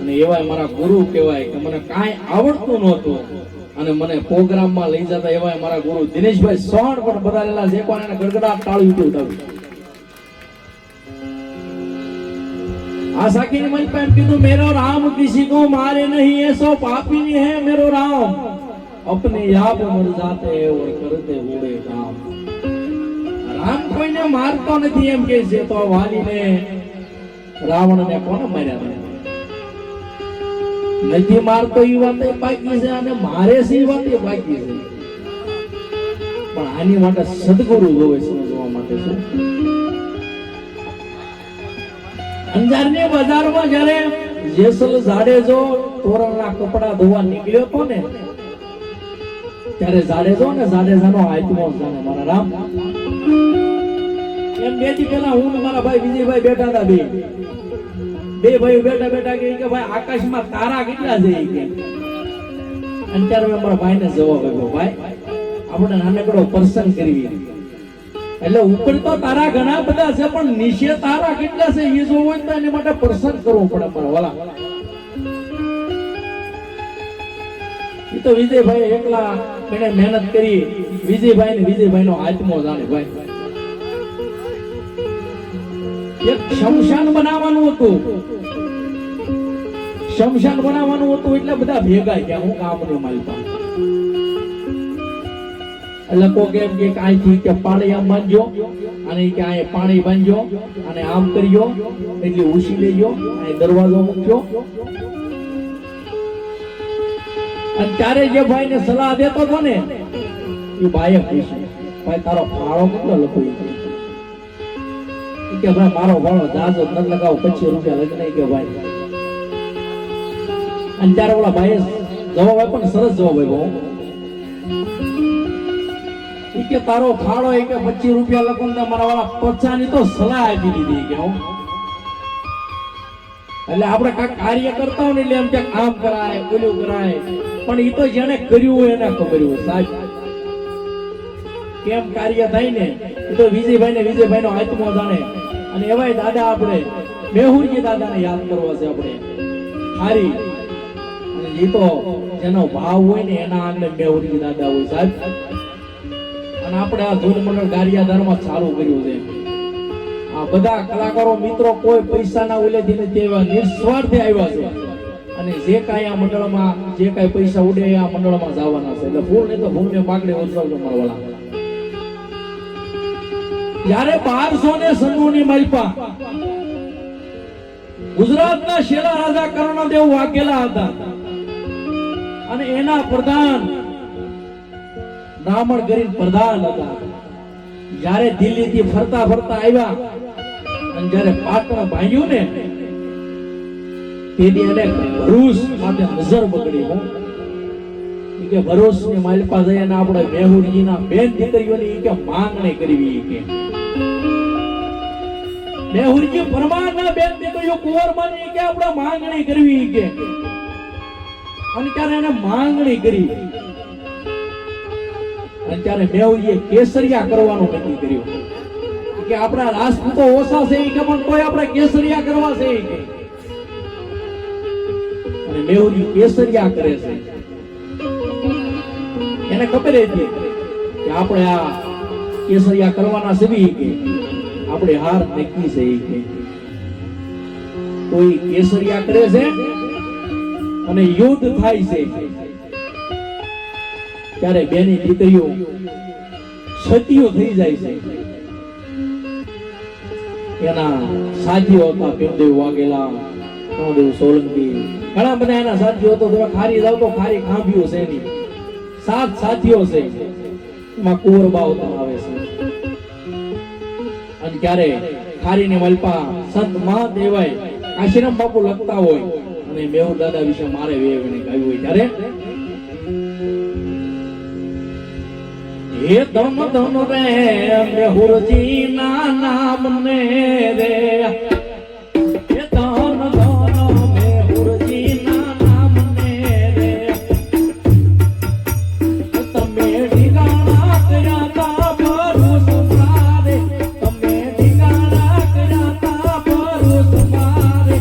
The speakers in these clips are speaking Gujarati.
અને એવા મારા ગુરુ કહેવાય કે મને કાંઈ આવડતું નહોતું અને મને પ્રોગ્રામમાં લઈ જતા એવા મારા ગુરુ દિનેશભાઈ સોણ પણ બધારેલા છે કોને ગડગડાટ તાળી ઉઠાવી. આ સાખી ને મને પણ કીધું મેરો રામ કિસી કો મારે નહીં ऐसो पापी है मेरो राम अपने आप मर जाते और करते बूढ़े काम. રામ કોઈને મારતો નથી એમ કે છે તો વાલીને રાવણને કોને માર્યા નથી મારતો એ વાત બાકી છે અને મારે છે એ વાત બાકી છે. પણ આની માટે સદગુરુ જોવે સમજવા માટે શું. અંજારની બજારમાં જ્યારે જેસલ જાડેજો તોરણના કપડા ધોવા નીકળ્યો હતો ને ત્યારે જાડેજો ને જાડેજાનો આત્મો જાણે મારા રામ એમ બે દી પહેલા હું ને મારા ભાઈ વિજયભાઈ બેઠા હતા બે ભાઈ બેઠા કે ભાઈ આકાશમાં તારા કેટલા છે કે અને ત્યારે મારા ભાઈને જવાબ આપ્યો ભાઈ આપણે નાનકડો પ્રસંગ કરવી એટલે ઉપર તો તારા ઘણા બધા છે પણ નીચે તારા કેટલા છે એ જોવું હોય તો એની માટે પ્રસંગ કરવો પડે મારા વાલા. એ તો વિજયભાઈ એકલા એને મહેનત કરી વિજયભાઈ નો આત્મો જાણે ભાઈ. એક શમશાન બનાવવાનું હતું એટલે બધા ભેગા ગયા હું કામનો માલપા એટલે કોક એમ કે અહીંથી કે પાણી આમ બાંધજો અને કે અહીં પાણી બાંધજો અને આમ કરજો એટલે ઉછી લેજો અહીં દરવાજો મૂકજો. અને ત્યારે જે ભાઈ ને સલાહ દેતો હતો ને એ ભાઈએ પૂછ્યું ભાઈ તારો ફાળો કેટલો લખો કે ભાઈ મારો ફાળો જાજો ન લગાવો 25 રૂપિયા લગ નહીં કે ભાઈ. અને ત્યારે ઓલા ભાઈએ જવાબ આપ્યો પણ સરસ જવાબ આપ્યો કે તારો ફાળો એ કે 25 રૂપિયા લખો ને મારા વાળા 50 ની તો સલાહ આપી દીધી કે હું એટલે આપણે કાંઈક કાર્ય કરતા હોય ને એટલે એમ કે આમ કરાય ઓલું કરાય પણ એ તો જેને કર્યું હોય એને ખબર હોય સાહેબ કેમ કાર્ય થાય ને એ તો વિજયભાઈ નો આત્મો જાણે. અને એવાય દાદા આપણે મેહુરજી દાદાને યાદ કરવા છે આપણે હારી અને એ તો જેનો ભાવ હોય ને એના આગળ મેહુરજી દાદા હોય સાહેબ. અને આપણે આ ધૂન મંડળ ગારિયાધારમાં ચાલુ કર્યું છે. આ બધા કલાકારો મિત્રો કોઈ પૈસાના ઓલેથી નથી આવ્યા નિસ્વાર્થે આવ્યા છે અને જે કાંઈ આ મંડળમાં જે કાંઈ પૈસા ઉડે આ મંડળમાં જવાના છે. એટલે ફૂલ નહીં તો ફૂલને પાકડે ઉછળજો મારવાળા. જ્યારે 1200 સન્નુની માલપા ગુજરાતના શેલા રાજા કર્ણદેવ વાઘેલા હતા અને એના પ્રધાન બ્રાહ્મણ ગરીબ પ્રધાન હતા. જ્યારે દિલ્હી થી ફરતા આવ્યા અને જ્યારે પાટણ ભાંગ્યું ને તેથી એને ભરૂચ માટે નજર બગડી કે ભરૂચ ની માલપા જઈ અને આપણે મેહુરજી ના બેન દીકરીઓની કે માંગણી કરવી કે મેહુરજી પરમાર ના બેન દીકરીઓ કુંવરમાની કે આપણે માંગણી કરવી કે અને ત્યારે એને માંગણી કરી અને ત્યારે મેહુરજીએ કેસરિયા કરવાનું નક્કી કર્યું કે આપણા રાજપૂતો ઓછા છે કે પણ કોઈ આપણે કેસરિયા કરવા છે કે અને મેહુરજી કેસરિયા કરે છે. એને ખબર હતી કે આપણે આ કેસરિયા કરવાના છે કે આપણે હાર નક્કી છે કે કોઈ કેસરિયા કરે છે અને યુદ્ધ થાય છે ત્યારે બેની દીકરીઓ સતીઓ થઈ જાય છે. એના સાથીઓ હતા ભીમદેવ વાઘેલા, રામદેવ સોલંકી, ઘણા બધા એના સાથીઓ તો તમે ખારી જાવ તો ખારી ખાંભ્યું છે એની 7 સાથીઓ છે એમાં કુંવરબાઓ આવે છે. અને ક્યારે ખારીની મલપા સંત મહાદેવાય કાશીરામ બાપુ લખતા હોય અને મેહુર દાદા વિશે મારે વેવને ગાયું હોય ત્યારે હે ધમ ધમ રે મેહુરજી ના નામ ને રે હે ધન ધન મેહુરજી ના નામ ને રે તમે ઠિકાણા કર્યા તા ભરૂચ મારે તમે ઠિકાણા કર્યા તા ભરૂચ મારે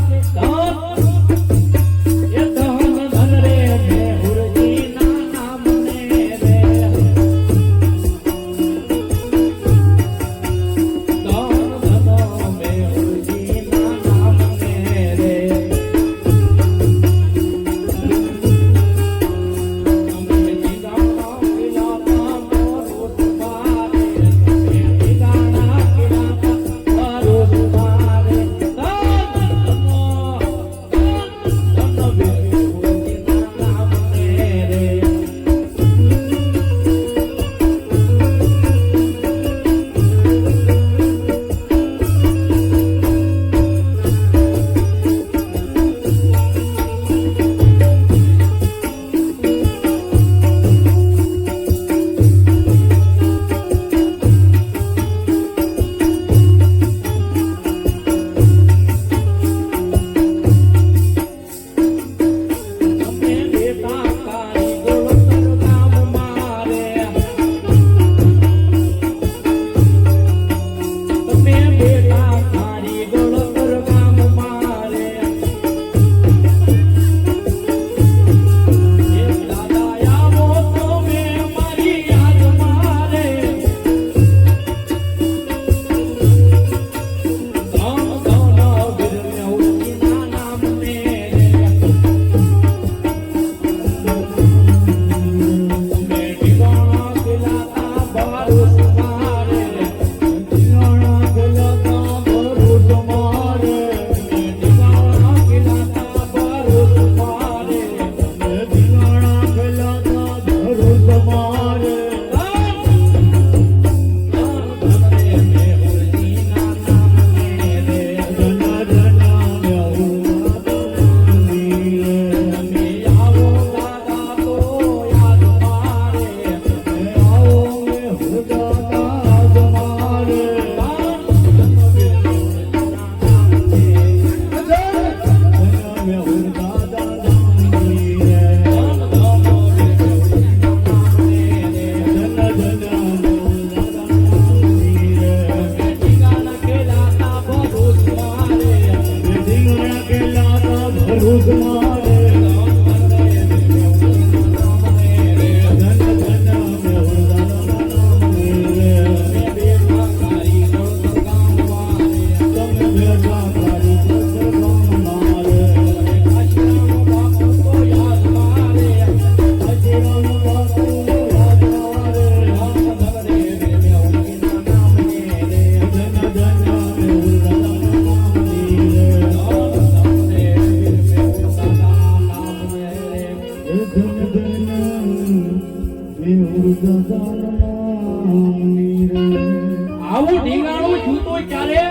આવું ઢીંગાણું જૂતો ક્યારે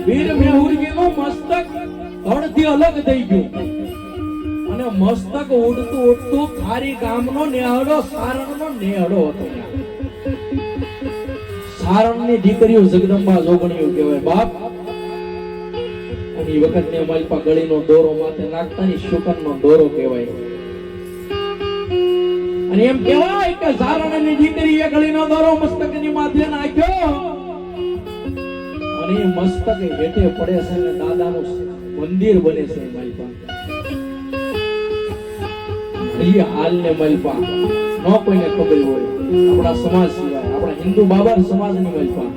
વીર મેહુરજીનું મસ્તક ધડથી અલગ થઈ ગયું અને મસ્તક ઉડતું ઉડતું ખારી ગામનો નેહડો સારણનો નેહડો હતો. સારણની દીકરીઓ જગદંબા જોગણીઓ કહેવાય બાપ. અને એ વખતની માલપા ગળીનો દોરો માથે નાખતાની શુકનનો દોરો કહેવાય. અને એમ કહેવાય કે સારણની દીકરીએ ગળીનો દોરો મસ્તકની માથે નાખ્યો અને એ મસ્તક હેઠે પડે છે અને દાદાનું મંદિર બને છે માલપા. એ હાલને માલપા ન કોઈને ખબર હોય આપણા સમાજ સિવાય આપણા હિન્દુ બાબર સમાજની માલપા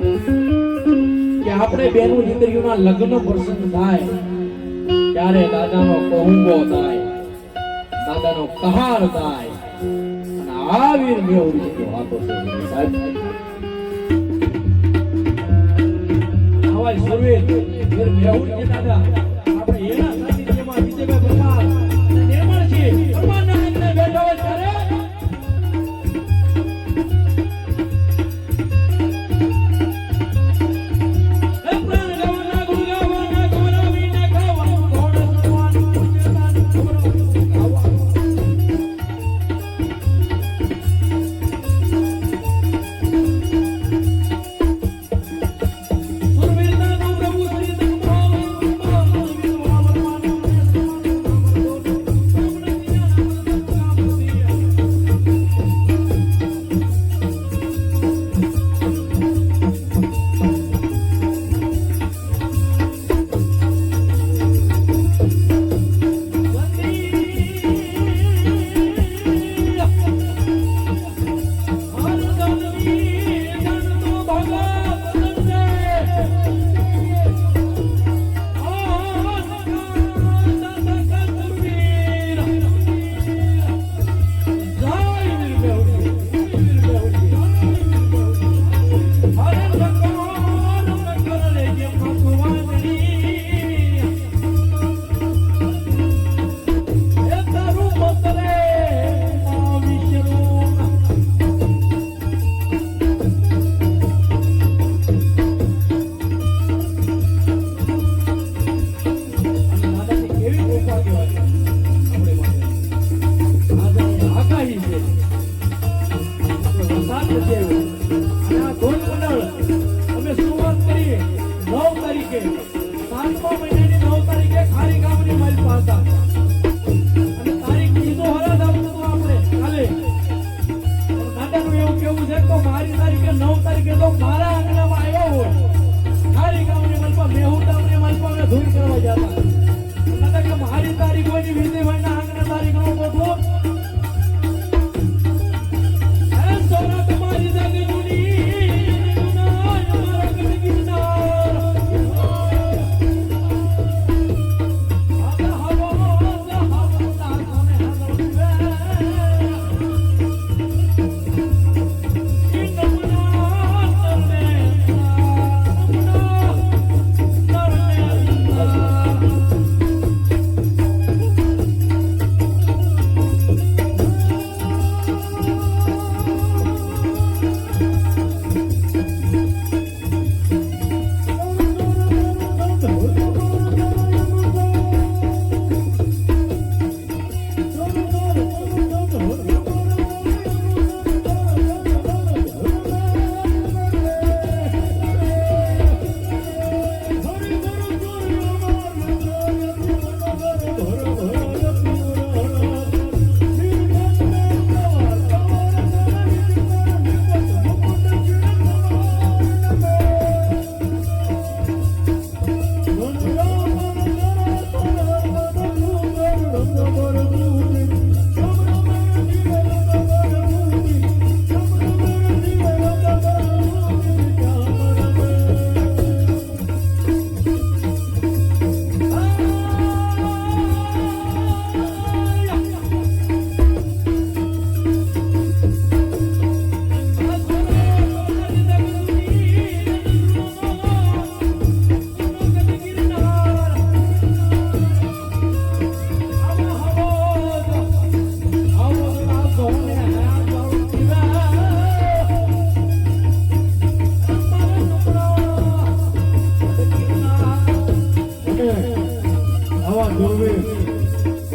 કે આપણે બેનું દીકરીઓના લગ્ન પ્રસંગ થાય ત્યારે દાદાનો કહુંબો થાય, દાદાનો કહાર થાય. અને આ વીર મેહુરજી વાતો છે સાહેબ. આવા સર્વે વીર મેહુરજી દાદા આપણે એના સાનિધ્યમાં વિજયભાઈ પરમાર અને નિર્મળજી પરમારના આંગણે બેઠા હોય ત્યારે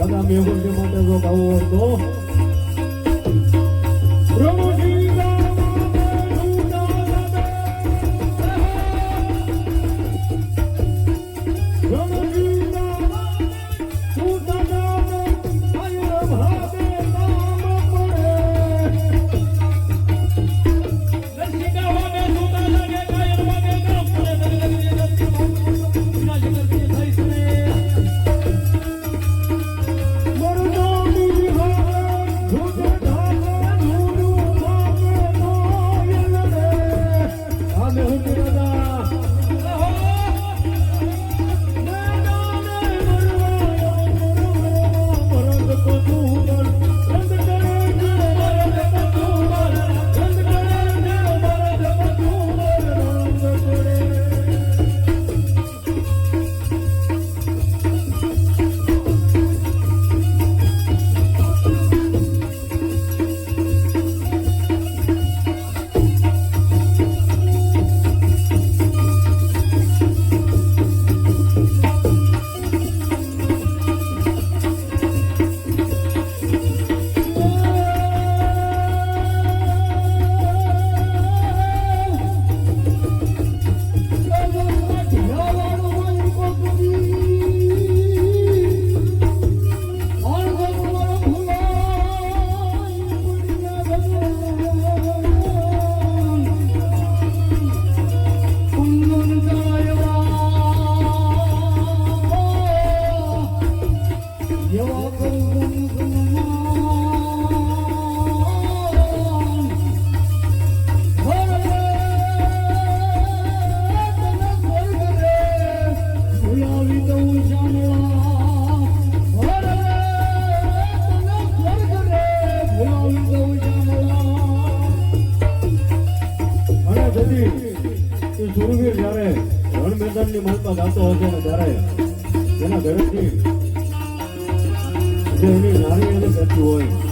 દાદા મેહુલજી માટે જો ગાવું હોય તો પ્રભુજી સુરવીર જ્યારે રણ મેદાનની માલમાં ગાતો હશે ને ત્યારે એના ઘરેથી જે એની નારી એને કરતી હોય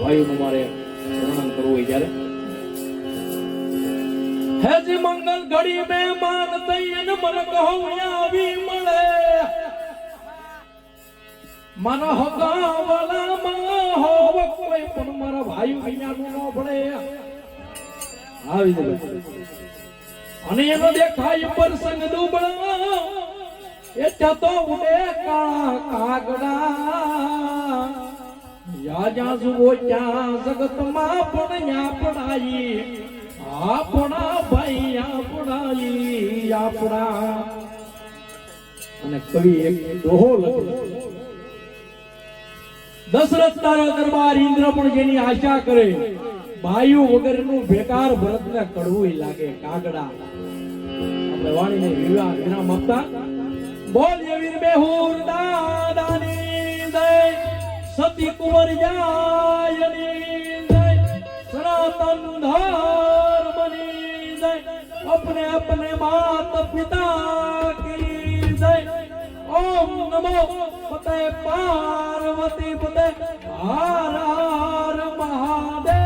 ભાઈઓનું મારે વર્ણન કરવું હોય ત્યારે હેજી મંગલ ઘડી મે માન તૈયન મન કહો આવી મળે મન હકાવલા માં હોવ કોઈ પણ મારા ભાઈ વિનાનું ન પડે આવી દે અને એનો દેખાય પ્રસંગ દુબળા એ તો ઉડે કાળા કાગડા યા જા જુઓ ત્યાં જગતમાં પણ આપણાઈ આપણા ભાઈ આપણાઈ આપણા અને કવિ એક દોહો લખ્યો દશરથ તારા દરબાર ઇન્દ્ર પણ જેની આશા કરે ભાઈઓ વગરનું બેકાર ભરતને કડવું લાગે કાગડા આપણે વાણીને વિરામ આપતા બોલ વીર બેહુર દાદાની જય સતી કુંવર જાયની જય સનાતન ધર્મની જય अपने अपने मात पिता की जय ओम नमो पते पार्वती पते हर हर महादेव।